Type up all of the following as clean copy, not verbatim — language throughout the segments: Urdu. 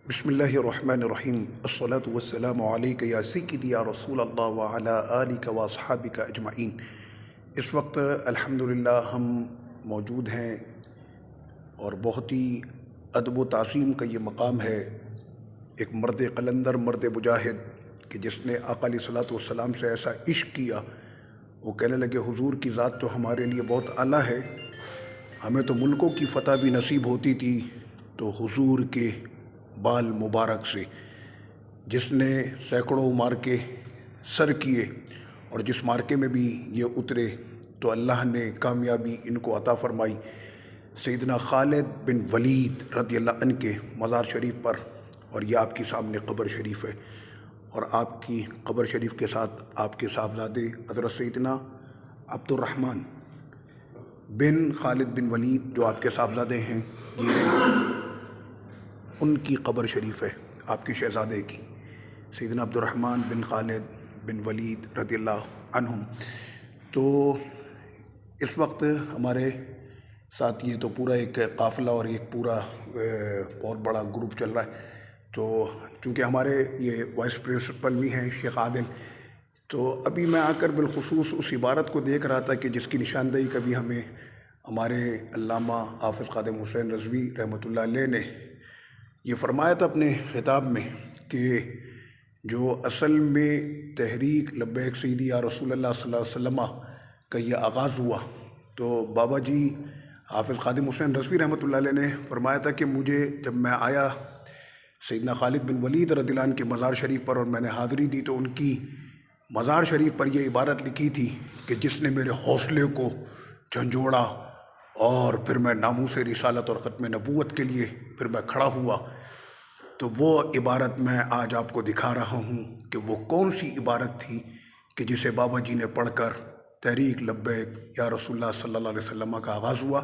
بسم اللہ الرحمن الرحیم الصلاۃ والسلام علیک یا سیدی یا رسول اللہ وعلی آلک واصحابک اجمعین۔ اس وقت الحمدللہ ہم موجود ہیں اور بہت ہی ادب و تعظیم کا یہ مقام ہے ایک مرد قلندر، مرد مجاہد کہ جس نے آقا علیہ الصلاۃ والسلام سے ایسا عشق کیا، وہ کہنے لگے حضور کی ذات تو ہمارے لیے بہت اعلیٰ ہے، ہمیں تو ملکوں کی فتح بھی نصیب ہوتی تھی تو حضور کے بال مبارک سے، جس نے سینکڑوں مارکے سر کیے اور جس مارکے میں بھی یہ اترے تو اللہ نے کامیابی ان کو عطا فرمائی۔ سیدنا خالد بن ولید رضی اللہ عنہ کے مزار شریف پر، اور یہ آپ کی سامنے قبر شریف ہے، اور آپ کی قبر شریف کے ساتھ آپ کے صاحبزادے حضرت سیدنا عبد الرحمن بن خالد بن ولید جو آپ کے صاحبزادے ہیں، یہ ان کی قبر شریف ہے، آپ کے شہزادے کی، سیدنا عبد الرحمن بن خالد بن ولید رضی اللہ عنہم۔ تو اس وقت ہمارے ساتھ یہ تو پورا ایک قافلہ اور ایک پورا بہت بڑا گروپ چل رہا ہے، تو چونکہ ہمارے یہ وائس پرنسپل بھی ہیں شیخ عادل، تو ابھی میں آ کر بالخصوص اس عبارت کو دیکھ رہا تھا کہ جس کی نشاندہی کبھی ہمیں ہمارے علامہ حافظ خادم حسین رضوی رحمۃ اللہ علیہ نے یہ فرمایا تھا اپنے خطاب میں کہ جو اصل میں تحریک لبیک سیدی یا رسول اللہ صلی اللہ علیہ وسلم کا یہ آغاز ہوا، تو بابا جی حافظ خادم حسین رضوی رحمۃ اللہ علیہ نے فرمایا تھا کہ مجھے جب میں آیا سیدنا خالد بن ولید رضی اللہ عنہ کے مزار شریف پر اور میں نے حاضری دی تو ان کی مزار شریف پر یہ عبارت لکھی تھی کہ جس نے میرے حوصلے کو جھنجھوڑا اور پھر میں ناموس رسالت اور ختم نبوت کے لیے پھر میں کھڑا ہوا، تو وہ عبارت میں آج آپ کو دکھا رہا ہوں کہ وہ کون سی عبارت تھی کہ جسے بابا جی نے پڑھ کر تحریک لبیک یا رسول اللہ صلی اللہ علیہ وسلم کا آغاز ہوا۔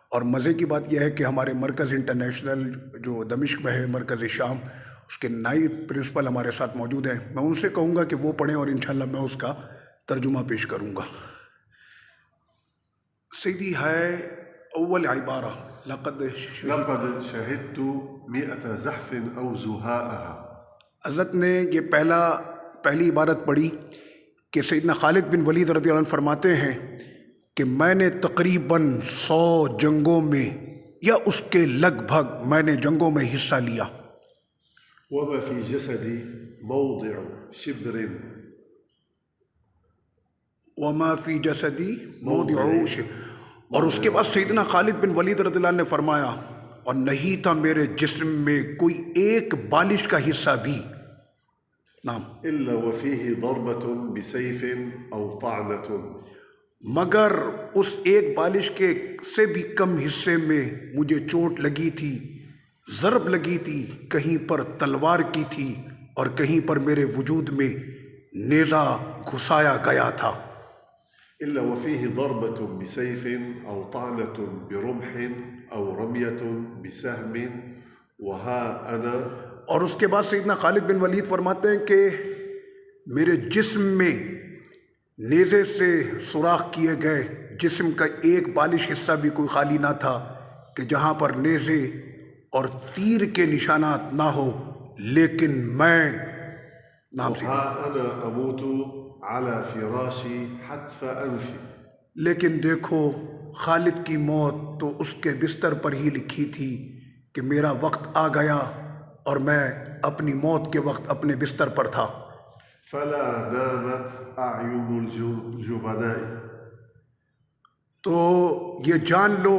اور مزے کی بات یہ ہے کہ ہمارے مرکز انٹرنیشنل جو دمشق میں ہے، مرکز شام، اس کے نائب پرنسپل ہمارے ساتھ موجود ہیں، میں ان سے کہوں گا کہ وہ پڑھیں اور انشاءاللہ میں اس کا ترجمہ پیش کروں گا۔ سیدھی ہے اول عبارہ لقد شهدت 100 زحف أو زهاءها۔ حضرت نے یہ پہلی عبارت پڑھی کہ سیدنا خالد بن ولید رضی اللہ عنہ فرماتے ہیں کہ میں نے تقریباً 100 جنگوں میں یا اس کے لگ بھگ میں نے جنگوں میں حصہ لیا۔ وما في جسدي موضع شبر وما فی جسدی موضع شبر، اور اس کے بعد سیدنا خالد بن ولید رضی اللہ عنہ نے فرمایا اور نہیں تھا میرے جسم میں کوئی ایک بالش کا حصہ بھی نام إلا وفيه ضربة بسيف أو طعنة، مگر اس ایک بالش کے سے بھی کم حصے میں مجھے چوٹ لگی تھی، ضرب لگی تھی، کہیں پر تلوار کی تھی اور کہیں پر میرے وجود میں نیزہ گھسایا گیا تھا۔ إلا وفيه ضربة بسيف أو طعنة برمح أو رمية بسهم وها أنا۔ اور اس کے بعد سیدنا خالد بن ولید فرماتے ہیں کہ میرے جسم میں نیزے سے سوراخ کیے گئے، جسم کا ایک بالش حصہ بھی کوئی خالی نہ تھا کہ جہاں پر نیزے اور تیر کے نشانات نہ ہو، لیکن میں نام سے وها أنا أموت على فراشي حتف أنفي، لیکن دیکھو خالد کی موت تو اس کے بستر پر ہی لکھی تھی کہ میرا وقت آ گیا اور میں اپنی موت کے وقت اپنے بستر پر تھا۔ فلا نامت أعين الجبناء، تو یہ جان لو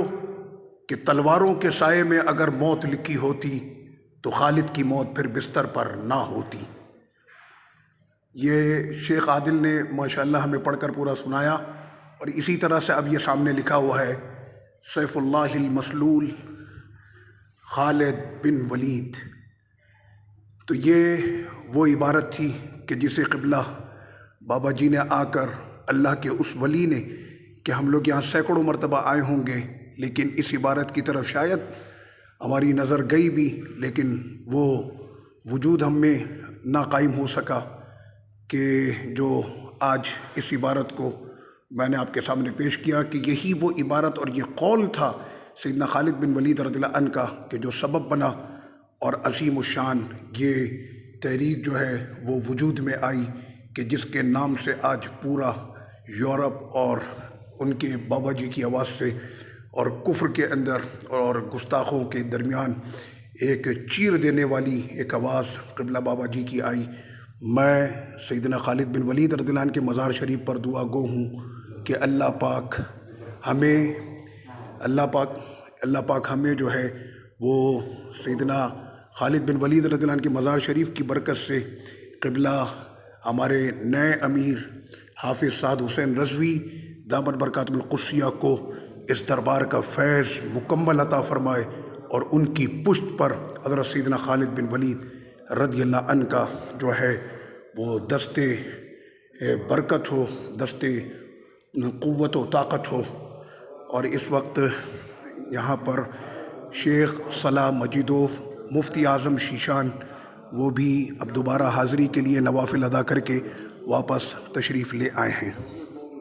کہ تلواروں کے سائے میں اگر موت لکھی ہوتی تو خالد کی موت پھر بستر پر نہ ہوتی۔ یہ شیخ عادل نے ماشاءاللہ ہمیں پڑھ کر پورا سنایا، اور اسی طرح سے اب یہ سامنے لکھا ہوا ہے سیف اللہ المسلول خالد بن ولید۔ تو یہ وہ عبارت تھی کہ جسے قبلہ بابا جی نے آ کر اللہ کے اس ولی نے، کہ ہم لوگ یہاں سینکڑوں مرتبہ آئے ہوں گے لیکن اس عبارت کی طرف شاید ہماری نظر گئی بھی، لیکن وہ وجود ہم میں نہ قائم ہو سکا کہ جو آج اس عبارت کو میں نے آپ کے سامنے پیش کیا کہ یہی وہ عبارت اور یہ قول تھا سیدنا خالد بن ولید رضی اللہ عنہ کا کہ جو سبب بنا اور عظیم الشان یہ تحریک جو ہے وہ وجود میں آئی کہ جس کے نام سے آج پورا یورپ اور ان کے بابا جی کی آواز سے اور کفر کے اندر اور گستاخوں کے درمیان ایک چیر دینے والی ایک آواز قبلہ بابا جی کی آئی۔ میں سیدنا خالد بن ولید رضی اللہ عنہ کے مزار شریف پر دعا گو ہوں کہ اللہ پاک ہمیں جو ہے وہ سیدنا خالد بن ولید رضی اللہ عنہ کے مزار شریف کی برکت سے قبلہ ہمارے نئے امیر حافظ سعد حسین رضوی دامت برکاتہ القدسیہ کو اس دربار کا فیض مکمل عطا فرمائے اور ان کی پشت پر حضرت سیدنا خالد بن ولید رضی اللہ عنہ کا جو ہے وہ دستے برکت ہو، دستے قوت و طاقت ہو۔ اور اس وقت یہاں پر شیخ صلاح مجیدوف مفتی اعظم شیشان وہ بھی اب دوبارہ حاضری کے لیے نوافل ادا کر کے واپس تشریف لے آئے ہیں۔